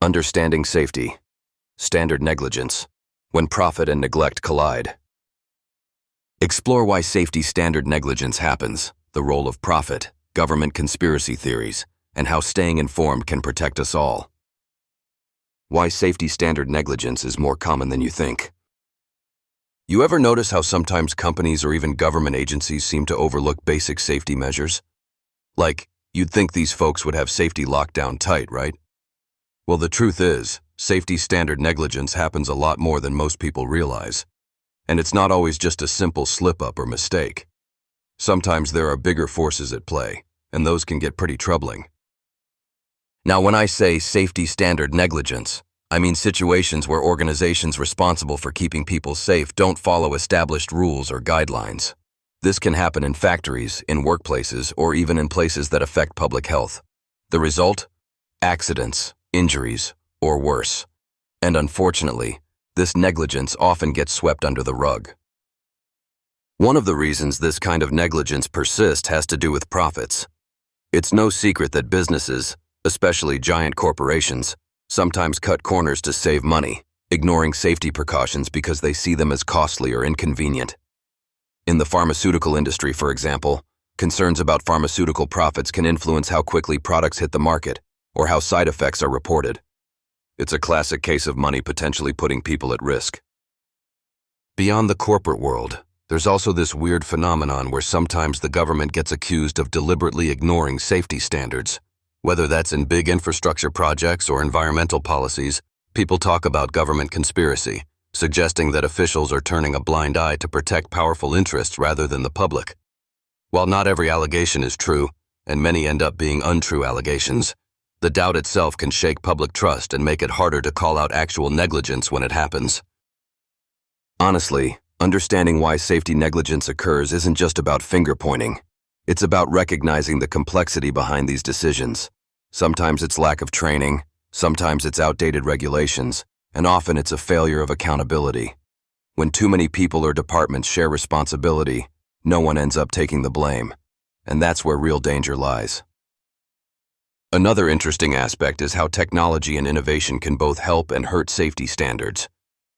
Understanding safety. Standard negligence. When profit and neglect collide. Explore why safety standard negligence happens, the role of profit, government conspiracy theories, and how staying informed can protect us all. Why safety standard negligence is more common than you think. You ever notice how sometimes companies or even government agencies seem to overlook basic safety measures? Like, you'd think these folks would have safety locked down tight, right? Well, the truth is, safety standard negligence happens a lot more than most people realize. And it's not always just a simple slip-up or mistake. Sometimes there are bigger forces at play, and those can get pretty troubling. Now, when I say safety standard negligence, I mean situations where organizations responsible for keeping people safe don't follow established rules or guidelines. This can happen in factories, in workplaces, or even in places that affect public health. The result? Accidents, injuries, or worse. And unfortunately, this negligence often gets swept under the rug. One of the reasons this kind of negligence persists has to do with profits. It's no secret that businesses, especially giant corporations, sometimes cut corners to save money, ignoring safety precautions because they see them as costly or inconvenient. In the pharmaceutical industry, for example, concerns about pharmaceutical profits can influence how quickly products hit the market or how side effects are reported. It's a classic case of money potentially putting people at risk. Beyond the corporate world, there's also this weird phenomenon where sometimes the government gets accused of deliberately ignoring safety standards. Whether that's in big infrastructure projects or environmental policies, people talk about government conspiracy, suggesting that officials are turning a blind eye to protect powerful interests rather than the public. While not every allegation is true, and many end up being untrue allegations, the doubt itself can shake public trust and make it harder to call out actual negligence when it happens. Honestly, understanding why safety negligence occurs isn't just about finger-pointing. It's about recognizing the complexity behind these decisions. Sometimes it's lack of training, sometimes it's outdated regulations, and often it's a failure of accountability. When too many people or departments share responsibility, no one ends up taking the blame. And that's where real danger lies. Another interesting aspect is how technology and innovation can both help and hurt safety standards.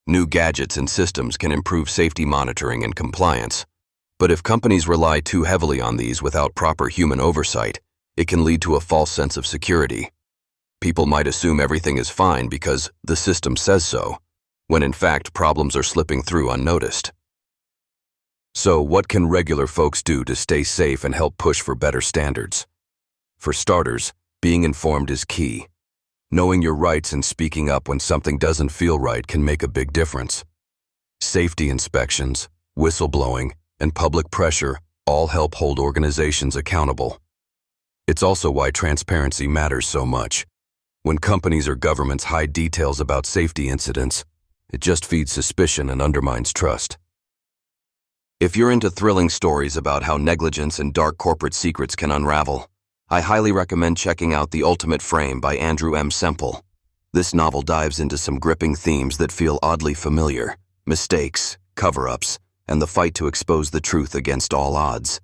New gadgets and systems can improve safety monitoring and compliance. But if companies rely too heavily on these without proper human oversight, it can lead to a false sense of security. People might assume everything is fine because the system says so, when in fact problems are slipping through unnoticed. So what can regular folks do to stay safe and help push for better standards? For starters, being informed is key. Knowing your rights and speaking up when something doesn't feel right can make a big difference. Safety inspections, whistleblowing, and public pressure all help hold organizations accountable. It's also why transparency matters so much. When companies or governments hide details about safety incidents, it just feeds suspicion and undermines trust. If you're into thrilling stories about how negligence and dark corporate secrets can unravel, I highly recommend checking out The Ultimate Frame by Andrew M. Semple. This novel dives into some gripping themes that feel oddly familiar: mistakes, cover-ups, and the fight to expose the truth against all odds.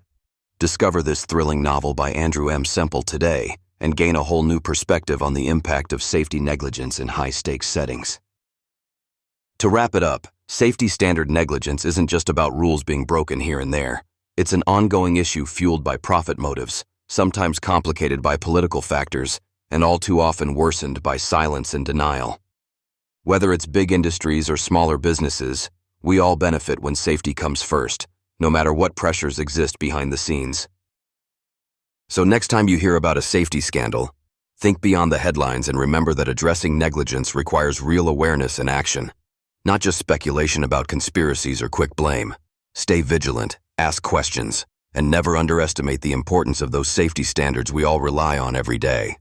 Discover this thrilling novel by Andrew M. Semple today and gain a whole new perspective on the impact of safety negligence in high-stakes settings. To wrap it up, safety standard negligence isn't just about rules being broken here and there. It's an ongoing issue fueled by profit motives, sometimes complicated by political factors, and all too often worsened by silence and denial. Whether it's big industries or smaller businesses, we all benefit when safety comes first, no matter what pressures exist behind the scenes. So next time you hear about a safety scandal, think beyond the headlines and remember that addressing negligence requires real awareness and action, not just speculation about conspiracies or quick blame. Stay vigilant, ask questions, and never underestimate the importance of those safety standards we all rely on every day.